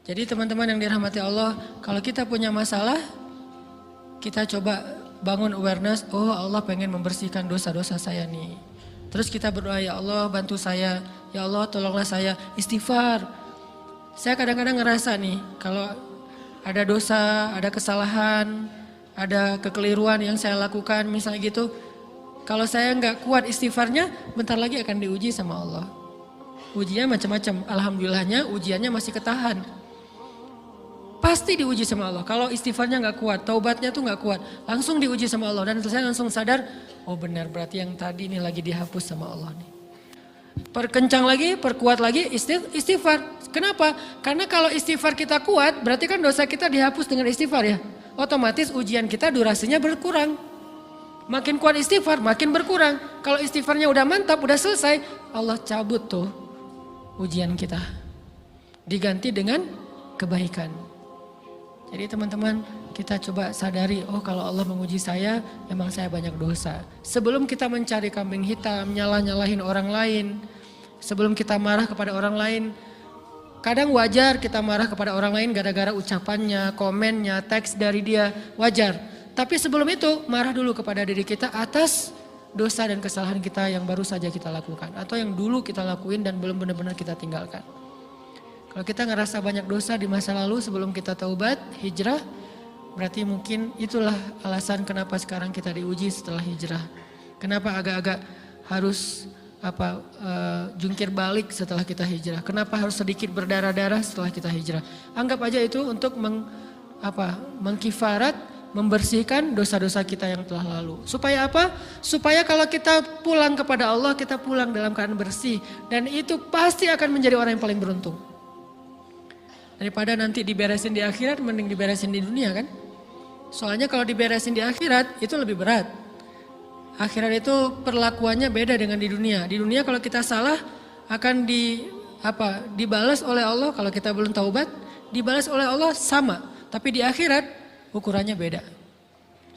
Jadi teman-teman yang dirahmati Allah, kalau kita punya masalah, kita coba bangun awareness, oh Allah pengen membersihkan dosa-dosa saya nih. Terus kita berdoa, ya Allah bantu saya, ya Allah tolonglah saya, istighfar. Saya kadang-kadang ngerasa nih, kalau ada dosa, ada kesalahan, ada kekeliruan yang saya lakukan misalnya gitu, kalau saya nggak kuat istighfarnya, bentar lagi akan diuji sama Allah. Ujinya macam-macam, alhamdulillahnya ujiannya masih ketahan. Pasti diuji sama Allah. Kalau istighfarnya nggak kuat, taubatnya tuh nggak kuat, langsung diuji sama Allah. Dan saya langsung sadar, oh benar berarti yang tadi ini lagi dihapus sama Allah nih. Perkencang lagi, perkuat lagi istighfar. Kenapa? Karena kalau istighfar kita kuat, berarti kan dosa kita dihapus dengan istighfar ya. Otomatis ujian kita durasinya berkurang. Makin kuat istighfar, makin berkurang. Kalau istighfarnya udah mantap, udah selesai, Allah cabut tuh ujian kita. Diganti dengan kebaikan. Jadi teman-teman, kita coba sadari, oh kalau Allah menguji saya, memang saya banyak dosa. Sebelum kita mencari kambing hitam, nyalahin orang lain, sebelum kita marah kepada orang lain, kadang wajar kita marah kepada orang lain gara-gara ucapannya, komennya, teks dari dia, wajar. Tapi sebelum itu, marah dulu kepada diri kita atas dosa dan kesalahan kita yang baru saja kita lakukan. Atau yang dulu kita lakuin dan belum benar-benar kita tinggalkan. Kalau kita ngerasa banyak dosa di masa lalu sebelum kita taubat, hijrah, berarti mungkin itulah alasan kenapa sekarang kita diuji setelah hijrah. Kenapa agak-agak harus jungkir balik setelah kita hijrah. Kenapa harus sedikit berdarah-darah setelah kita hijrah. Anggap aja itu untuk mengkifarat, membersihkan dosa-dosa kita yang telah lalu. Supaya apa? Supaya kalau kita pulang kepada Allah, kita pulang dalam keadaan bersih. Dan itu pasti akan menjadi orang yang paling beruntung. Daripada nanti diberesin di akhirat, mending diberesin di dunia kan. Soalnya kalau diberesin di akhirat itu lebih berat. Akhirat itu perlakuannya beda dengan di dunia. Di dunia kalau kita salah akan dibalas oleh Allah. Kalau kita belum taubat, dibalas oleh Allah sama. Tapi di akhirat ukurannya beda.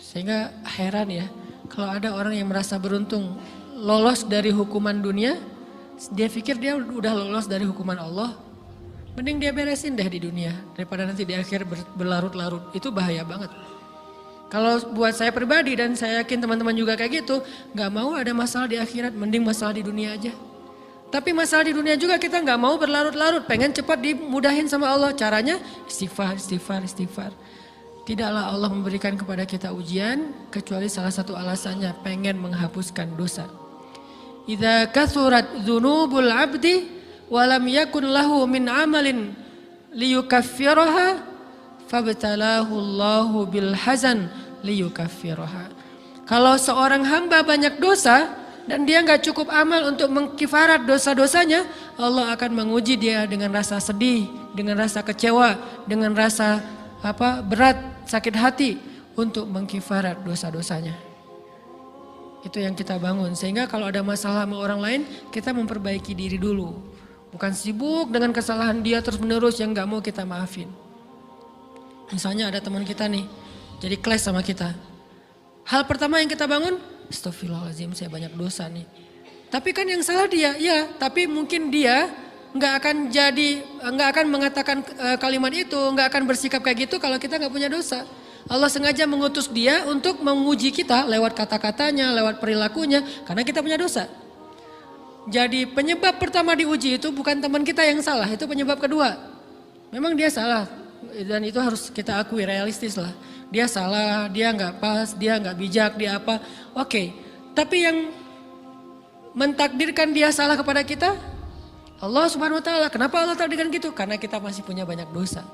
Sehingga heran ya, kalau ada orang yang merasa beruntung lolos dari hukuman dunia, dia pikir dia udah lolos dari hukuman Allah. Mending dia beresin deh di dunia daripada nanti di akhir berlarut-larut. Itu bahaya banget. Kalau buat saya pribadi dan saya yakin teman-teman juga kayak gitu, gak mau ada masalah di akhirat, mending masalah di dunia aja. Tapi masalah di dunia juga kita gak mau berlarut-larut, pengen cepat dimudahin sama Allah. Caranya istighfar. Tidaklah Allah memberikan kepada kita ujian kecuali salah satu alasannya pengen menghapuskan dosa. Idza kathurat dzunubul 'abdi walam yakun lahu min amalin liyukaffiraha fabtalahu Allahu bil hazan liyukaffiraha. Kalau seorang hamba banyak dosa dan dia nggak cukup amal untuk mengkifarat dosa-dosanya, Allah akan menguji dia dengan rasa sedih, dengan rasa kecewa, dengan rasa berat, sakit hati untuk mengkifarat dosa-dosanya. Itu yang kita bangun, sehingga kalau ada masalah sama orang lain, kita memperbaiki diri dulu. Bukan sibuk dengan kesalahan dia terus menerus yang gak mau kita maafin. Misalnya ada teman kita nih, jadi clash sama kita. Hal pertama yang kita bangun, astagfirullahaladzim saya banyak dosa nih. Tapi kan yang salah dia, ya tapi mungkin dia gak akan mengatakan kalimat itu, gak akan bersikap kayak gitu kalau kita gak punya dosa. Allah sengaja mengutus dia untuk menguji kita lewat kata-katanya, lewat perilakunya, karena kita punya dosa. Jadi penyebab pertama diuji itu bukan teman kita yang salah, itu penyebab kedua. Memang dia salah dan itu harus kita akui, realistis lah. Dia salah, dia nggak pas, dia nggak bijak, dia apa. Oke, tapi yang mentakdirkan dia salah kepada kita, Allah Subhanahu Wa Taala. Kenapa Allah takdirkan gitu? Karena kita masih punya banyak dosa.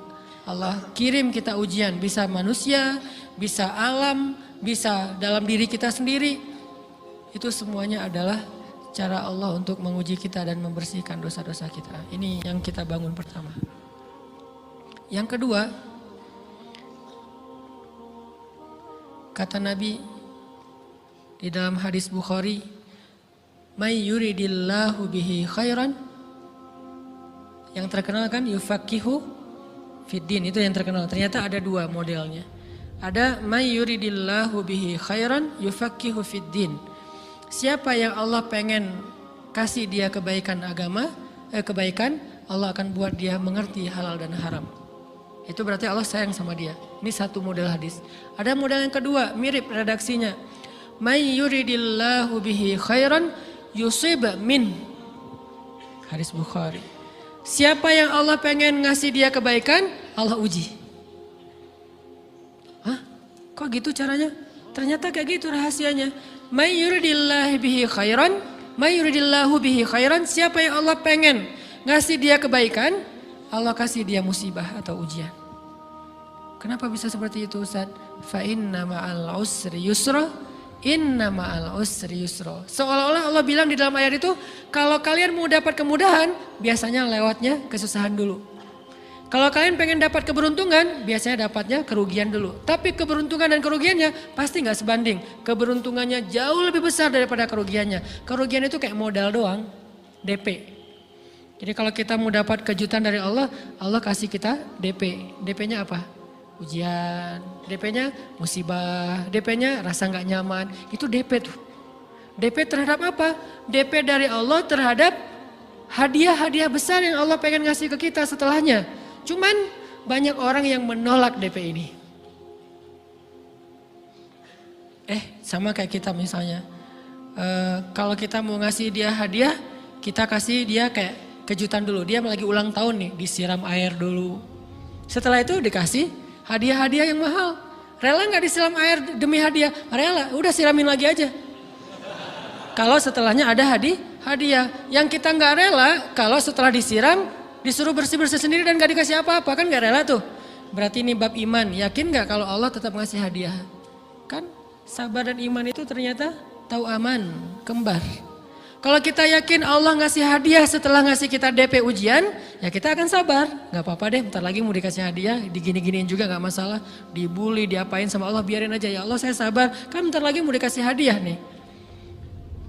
Allah kirim kita ujian, bisa manusia, bisa alam, bisa dalam diri kita sendiri. Itu semuanya adalah cara Allah untuk menguji kita dan membersihkan dosa-dosa kita. Ini yang kita bangun pertama. Yang kedua, kata Nabi di dalam hadis Bukhari, "May yuridillahu bihi khairan." Yang terkenal kan yufaqihu fiddin, itu yang terkenal. Ternyata ada dua modelnya. Ada may yuridillahu bihi khairan yufaqihu fiddin. Siapa yang Allah pengen kasih dia kebaikan agama, kebaikan, Allah akan buat dia mengerti halal dan haram. itu berarti Allah sayang sama dia. Ini satu model hadis. Ada model yang kedua, mirip redaksinya. May yuridillahu bihi khairan yusib min. Hadis Bukhari. Siapa yang Allah pengen ngasih dia kebaikan, Allah uji. Hah? Kok gitu caranya? Ternyata kayak gitu rahasianya. May yuridillahu bihi khairan, may yuridillahu bihi khairan. Siapa yang Allah pengen ngasih dia kebaikan, Allah kasih dia musibah atau ujian. Kenapa bisa seperti itu Ustaz? Fa inna ma'al usri yusra, inna ma'al usri yusra. Seolah-olah Allah bilang di dalam ayat itu, kalau kalian mau dapat kemudahan, biasanya lewatnya kesusahan dulu. Kalau kalian pengen dapat keberuntungan, biasanya dapatnya kerugian dulu. Tapi keberuntungan dan kerugiannya pasti gak sebanding. Keberuntungannya jauh lebih besar daripada kerugiannya. Kerugian itu kayak modal doang, DP. Jadi kalau kita mau dapat kejutan dari Allah, Allah kasih kita DP. DP-nya apa? Ujian. DP-nya musibah. DP-nya rasa gak nyaman. Itu DP tuh. DP terhadap apa? DP dari Allah terhadap hadiah-hadiah besar yang Allah pengen ngasih ke kita setelahnya. Cuman banyak orang yang menolak DP ini. Sama kayak kita misalnya. Kalau kita mau ngasih dia hadiah, kita kasih dia kayak kejutan dulu. Dia lagi ulang tahun nih, disiram air dulu. Setelah itu dikasih hadiah-hadiah yang mahal. Rela gak disiram air demi hadiah? Rela, udah siramin lagi aja. Kalau setelahnya ada hadiah. Yang kita gak rela, kalau setelah disiram, disuruh bersih-bersih sendiri dan gak dikasih apa-apa, kan gak rela tuh. Berarti ini bab iman, yakin gak kalau Allah tetap ngasih hadiah? Kan sabar dan iman itu ternyata tahu aman, kembar. Kalau kita yakin Allah ngasih hadiah setelah ngasih kita DP ujian, ya kita akan sabar. Gak apa-apa deh, bentar lagi mau dikasih hadiah, digini-giniin juga gak masalah. Dibully, diapain sama Allah, biarin aja. Ya Allah saya sabar, kan bentar lagi mau dikasih hadiah nih.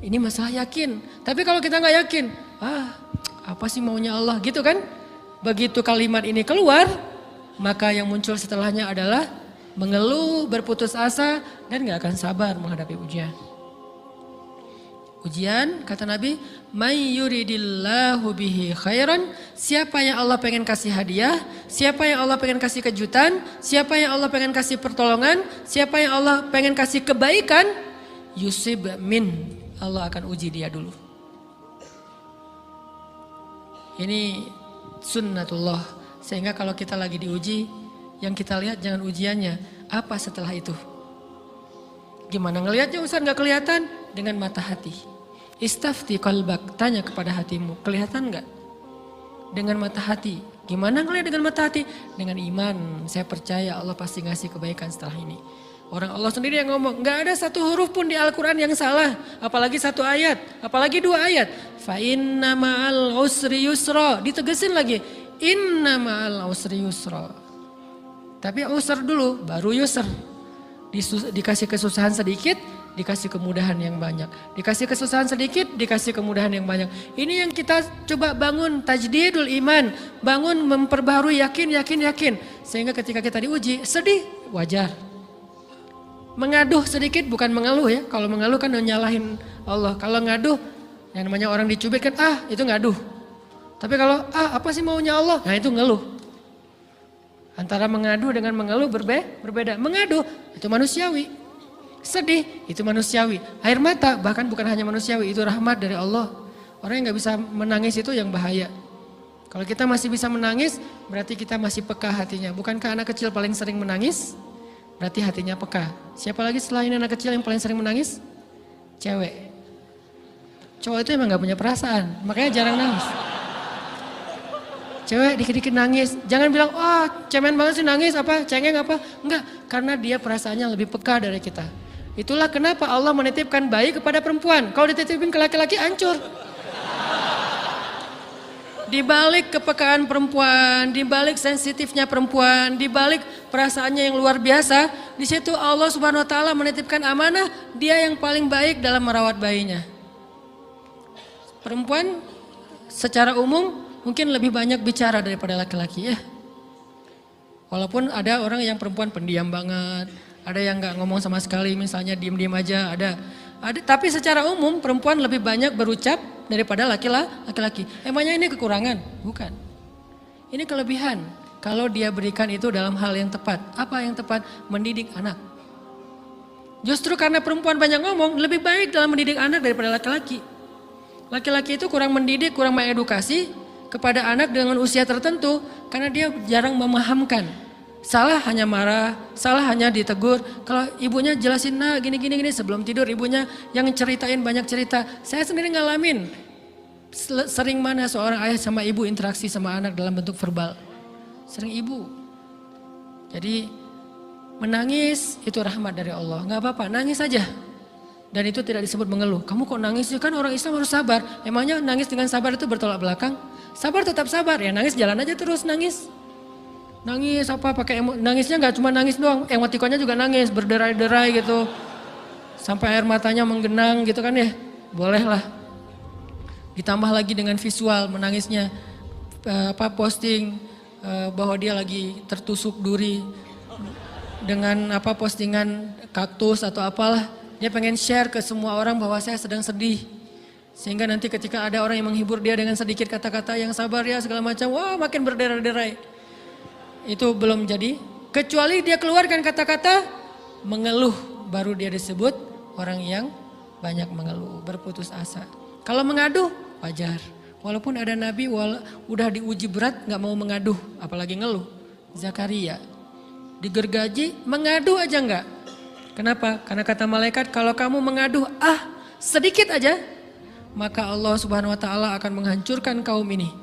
Ini masalah yakin. Tapi kalau kita gak yakin, apa sih maunya Allah gitu kan? Begitu kalimat ini keluar, maka yang muncul setelahnya adalah mengeluh, berputus asa, dan gak akan sabar menghadapi ujian. Ujian, kata Nabi, may yuridillahu bihi khairan, siapa yang Allah pengen kasih hadiah, siapa yang Allah pengen kasih kejutan, siapa yang Allah pengen kasih pertolongan, siapa yang Allah pengen kasih kebaikan, yusib min, Allah akan uji dia dulu. Ini sunnatullah, sehingga kalau kita lagi diuji, yang kita lihat jangan ujiannya, apa setelah itu. Gimana ngelihatnya Ustaz gak kelihatan? Dengan mata hati. Istafti qalbak, tanya kepada hatimu, kelihatan gak? Dengan mata hati. Gimana ngelihat dengan mata hati? Dengan iman, saya percaya Allah pasti ngasih kebaikan setelah ini. Orang Allah sendiri yang ngomong, gak ada satu huruf pun di Al-Quran yang salah. Apalagi satu ayat, apalagi dua ayat. Fa inna ma'al usri yusra, ditegesin lagi. Inna ma'al usri yusra. Tapi usr dulu, baru yusr. Dikasih kesusahan sedikit, dikasih kemudahan yang banyak. Dikasih kesusahan sedikit, dikasih kemudahan yang banyak. Ini yang kita coba bangun tajdidul iman. Bangun memperbaharui yakin. Sehingga ketika kita diuji, sedih, wajar. Mengaduh sedikit, bukan mengeluh ya. Kalau mengeluh kan nyalahin Allah. Kalau ngaduh, yang namanya orang dicubit kan, itu ngaduh. Tapi kalau, apa sih maunya Allah? Nah itu ngeluh. Antara mengadu dengan mengeluh berbeda. Mengadu, itu manusiawi. Sedih, itu manusiawi. Air mata bahkan bukan hanya manusiawi, itu rahmat dari Allah. Orang yang gak bisa menangis itu yang bahaya. Kalau kita masih bisa menangis, berarti kita masih peka hatinya. Bukankah anak kecil paling sering menangis? Berarti hatinya peka. Siapa lagi selain anak kecil yang paling sering menangis? Cewek. Cowok itu emang gak punya perasaan, makanya jarang nangis. Cewek dikit-dikit nangis, jangan bilang, cemen banget sih nangis, cengeng apa. Enggak, karena dia perasaannya lebih peka dari kita. Itulah kenapa Allah menitipkan bayi kepada perempuan. Kalau dititipin ke laki-laki hancur. Di balik kepekaan perempuan, di balik sensitifnya perempuan, di balik perasaannya yang luar biasa, di situ Allah Subhanahu wa taala menitipkan amanah dia yang paling baik dalam merawat bayinya. Perempuan secara umum mungkin lebih banyak bicara daripada laki-laki ya. Walaupun ada orang yang perempuan pendiam banget, ada yang nggak ngomong sama sekali, misalnya diem-diem aja, ada. Tapi secara umum perempuan lebih banyak berucap daripada laki-laki. Emangnya ini kekurangan? Bukan. Ini kelebihan. kalau dia berikan itu dalam hal yang tepat. Apa yang tepat? Mendidik anak. Justru karena perempuan banyak ngomong, lebih baik dalam mendidik anak daripada laki-laki. Laki-laki itu kurang mendidik, kurang mengedukasi kepada anak dengan usia tertentu karena dia jarang memahamkan. Salah hanya marah, salah hanya ditegur. Kalau ibunya jelasin, nah gini sebelum tidur ibunya yang ceritain banyak cerita. Saya sendiri ngalamin sering mana seorang ayah sama ibu interaksi sama anak dalam bentuk verbal. Sering ibu. Jadi menangis itu rahmat dari Allah. Gak apa-apa, nangis saja. Dan itu tidak disebut mengeluh. Kamu kok nangis? Kan orang Islam harus sabar. Emangnya nangis dengan sabar itu bertolak belakang? Sabar tetap sabar, ya nangis jalan aja terus nangis. Nangis apa pakai nangisnya nggak cuma nangis doang, emotikonnya juga nangis, berderai-derai gitu. Sampai air matanya menggenang gitu kan ya. Boleh lah. Ditambah lagi dengan visual menangisnya posting bahwa dia lagi tertusuk duri dengan postingan kaktus atau apalah. Dia pengen share ke semua orang bahwa saya sedang sedih. Sehingga nanti ketika ada orang yang menghibur dia dengan sedikit kata-kata yang sabar ya segala macam, wah makin berderai-derai. Itu belum jadi, kecuali dia keluarkan kata-kata mengeluh, baru dia disebut orang yang banyak mengeluh, berputus asa. Kalau mengaduh wajar, walaupun ada nabi udah diuji berat gak mau mengaduh, apalagi ngeluh. Zakaria digergaji mengadu aja enggak. Kenapa? Karena kata malaikat kalau kamu mengaduh sedikit aja, maka Allah Subhanahu wa taala akan menghancurkan kaum ini.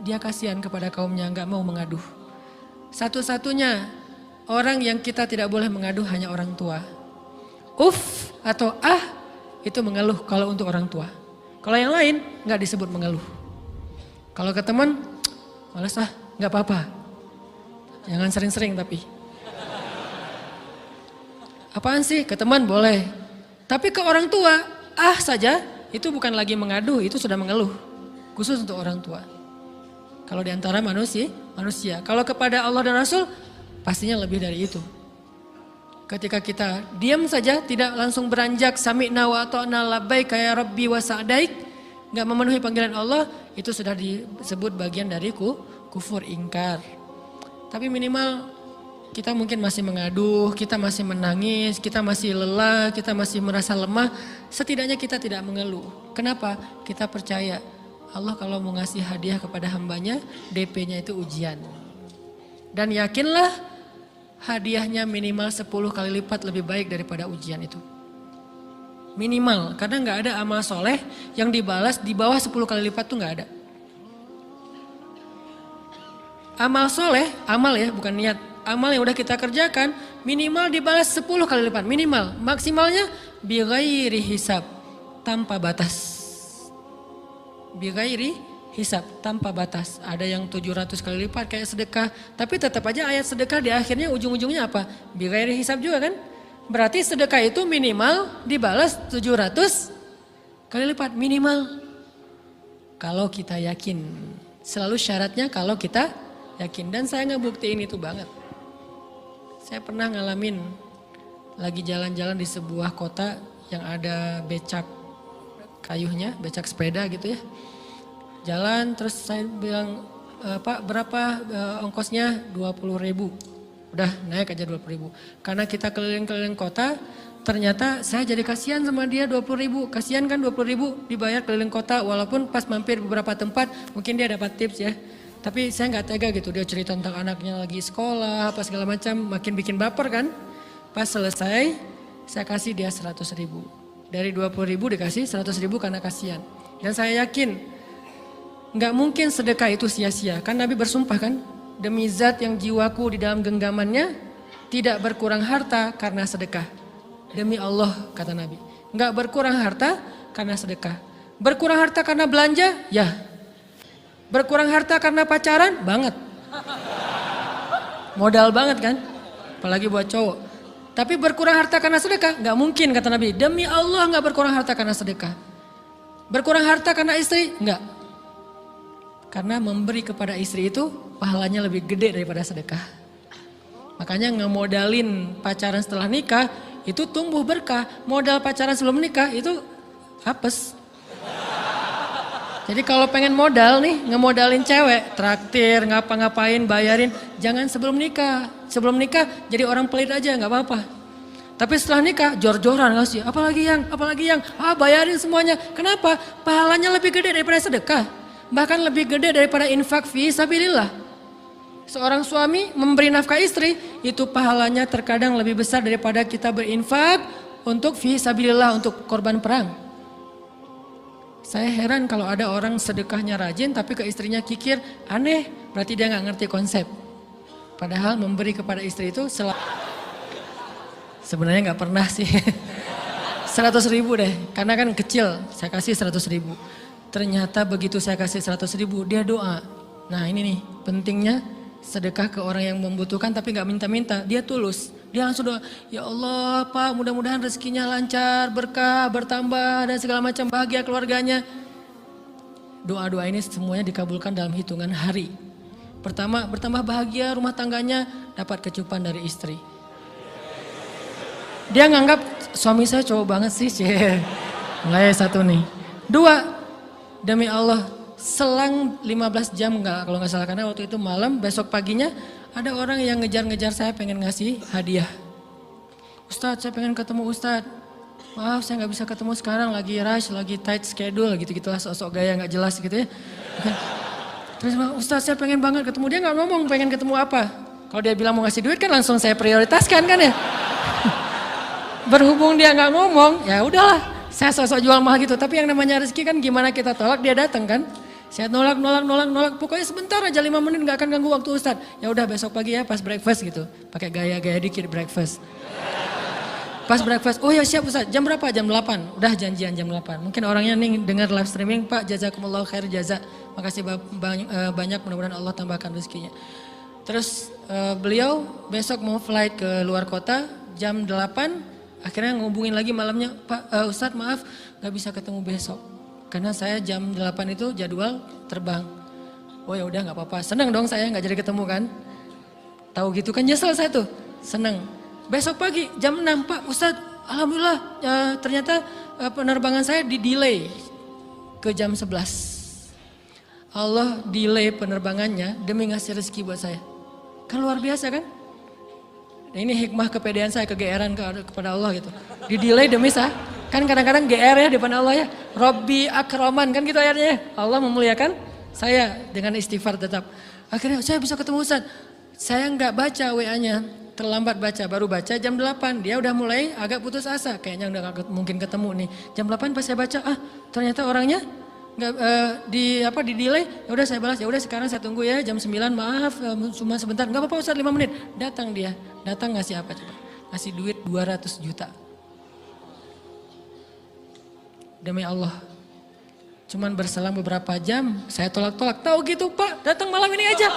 Dia kasihan kepada kaumnya enggak mau mengaduh. Satu-satunya orang yang kita tidak boleh mengadu hanya orang tua. Atau itu mengeluh kalau untuk orang tua. Kalau yang lain enggak disebut mengeluh. Kalau ke teman, malas enggak apa-apa. Jangan sering-sering tapi. Apaan sih? Ke teman boleh. Tapi ke orang tua, saja itu bukan lagi mengadu, itu sudah mengeluh. Khusus untuk orang tua. Kalau diantara manusia. Kalau kepada Allah dan Rasul, pastinya lebih dari itu. Ketika kita diam saja, tidak langsung beranjak sami'na wa ata'na labbaik ya rabbi wa sa'daik, enggak memenuhi panggilan Allah, itu sudah disebut bagian dari kufur ingkar. Tapi minimal kita mungkin masih mengaduh, kita masih menangis, kita masih lelah, kita masih merasa lemah, setidaknya kita tidak mengeluh. Kenapa? Kita percaya Allah kalau mau ngasih hadiah kepada hambanya, DP-nya itu ujian. Dan yakinlah hadiahnya minimal 10 kali lipat lebih baik daripada ujian itu. Minimal, karena nggak ada amal soleh yang dibalas di bawah 10 kali lipat tuh nggak ada. Amal soleh, amal ya bukan niat. Amal yang udah kita kerjakan minimal dibalas 10 kali lipat. Minimal, maksimalnya bighairi hisab, tanpa batas. Bighairi hisab, tanpa batas. Ada yang 700 kali lipat kayak sedekah. Tapi tetap aja ayat sedekah di akhirnya ujung-ujungnya apa? Bighairi hisab juga kan? Berarti sedekah itu minimal dibalas 700 kali lipat. Minimal. Kalau kita yakin. Selalu syaratnya kalau kita yakin. Dan saya ngebuktiin itu banget. Saya pernah ngalamin lagi jalan-jalan di sebuah kota yang ada becak kayuhnya, becak sepeda gitu ya. Jalan terus saya bilang, Pak berapa ongkosnya? 20.000. Udah naik aja 20.000. Karena kita keliling-keliling kota, ternyata saya jadi kasihan sama dia 20.000. Kasihan kan 20.000 dibayar keliling kota, walaupun pas mampir beberapa tempat mungkin dia dapat tips ya. Tapi saya nggak tega gitu, dia cerita tentang anaknya lagi sekolah, apa segala macam, makin bikin baper kan. Pas selesai, saya kasih dia 100.000. Dari 20.000 dikasih 100.000 karena kasihan. Dan saya yakin, nggak mungkin sedekah itu sia-sia. Kan Nabi bersumpah kan, demi zat yang jiwaku di dalam genggamannya, tidak berkurang harta karena sedekah. Demi Allah kata Nabi, nggak berkurang harta karena sedekah. Berkurang harta karena belanja? Ya. Berkurang harta karena pacaran? Banget. Modal banget kan? Apalagi buat cowok. Tapi berkurang harta karena sedekah? Gak mungkin kata Nabi. Demi Allah gak berkurang harta karena sedekah. Berkurang harta karena istri? Enggak. Karena memberi kepada istri itu pahalanya lebih gede daripada sedekah. Makanya ngemodalin pacaran setelah nikah itu tumbuh berkah. Modal pacaran sebelum nikah itu hapes. Jadi kalau pengen modal nih, ngemodalin cewek, traktir, ngapa-ngapain, bayarin, jangan sebelum nikah. Sebelum nikah jadi orang pelit aja, nggak apa-apa. Tapi setelah nikah, jor-joran ngasih, apalagi yang, bayarin semuanya. Kenapa? Pahalanya lebih gede daripada sedekah. Bahkan lebih gede daripada infak fi sabilillah. Seorang suami memberi nafkah istri, itu pahalanya terkadang lebih besar daripada kita berinfak untuk fi sabilillah, untuk korban perang. Saya heran kalau ada orang sedekahnya rajin tapi ke istrinya kikir, aneh, berarti dia nggak ngerti konsep. Padahal memberi kepada istri itu sebenarnya nggak pernah sih. 100 ribu deh, karena kan kecil, saya kasih 100 ribu. Ternyata begitu saya kasih 100 ribu, dia doa. Nah ini nih pentingnya sedekah ke orang yang membutuhkan tapi nggak minta-minta, dia tulus. Dia langsung doa, ya Allah Pak mudah-mudahan rezekinya lancar, berkah, bertambah dan segala macam, bahagia keluarganya. Doa-doa ini semuanya dikabulkan dalam hitungan hari. Pertama bertambah bahagia rumah tangganya, dapat kecupan dari istri. Dia nganggap suami saya cowok banget sih, mulai satu nih. Dua, demi Allah selang 15 jam kalau nggak salah, karena waktu itu malam, besok paginya ada orang yang ngejar-ngejar saya pengen ngasih hadiah. Ustadz saya pengen ketemu Ustadz. Maaf saya nggak bisa ketemu sekarang, lagi rush, lagi tight schedule gitu-gitulah, sosok gaya nggak jelas gitu ya. Terus Ustadz saya pengen banget ketemu, dia nggak ngomong pengen ketemu apa. Kalau dia bilang mau ngasih duit kan langsung saya prioritaskan kan ya. Berhubung dia nggak ngomong, ya udahlah saya sosok jual mahal gitu. Tapi yang namanya rezeki kan gimana kita tolak dia datang kan. Saya nolak, pokoknya sebentar aja 5 menit gak akan ganggu waktu Ustadz. Ya udah besok pagi ya pas breakfast gitu, pakai gaya-gaya dikit breakfast. Pas breakfast, oh ya siap Ustadz, jam berapa? Jam 8, udah janjian jam 8. Mungkin orangnya nih dengar live streaming, Pak jazakumullah khair jaza. Makasih banyak, mudah-mudahan Allah tambahkan rezekinya. Terus beliau besok mau flight ke luar kota jam 8, akhirnya ngubungin lagi malamnya, Pak Ustadz maaf gak bisa ketemu besok. Karena saya jam 8 itu jadwal terbang. Oh ya udah nggak apa-apa. Seneng dong saya nggak jadi ketemu kan. Tahu gitu kan nyesel saya tuh. Seneng. Besok pagi jam 6 Pak Ustadz. Alhamdulillah ternyata penerbangan saya di-delay ke jam 11. Allah delay penerbangannya demi ngasih rezeki buat saya. Kan luar biasa kan. Nah, ini hikmah kepedean saya, kegeeran kepada Allah gitu. Di-delay demi saya. Kan kadang-kadang GR ya di depan Allah ya. Robbi akraman kan gitu ayatnya. Allah memuliakan saya dengan istighfar tetap. Akhirnya saya bisa ketemu Ustadz. Saya nggak baca WA-nya. Terlambat baca, baru baca jam 8. Dia udah mulai agak putus asa. Kayaknya udah gak mungkin ketemu nih. Jam 8 pas saya baca, ternyata orangnya nggak di delay. Ya udah saya balas, ya udah sekarang saya tunggu ya jam 9, maaf cuma sebentar. Nggak apa-apa Ustadz 5 menit. Datang dia. Datang ngasih apa coba? Ngasih duit 200 juta. Demi Allah, cuman berselang beberapa jam, saya tolak-tolak. Tahu gitu Pak, datang malam ini aja.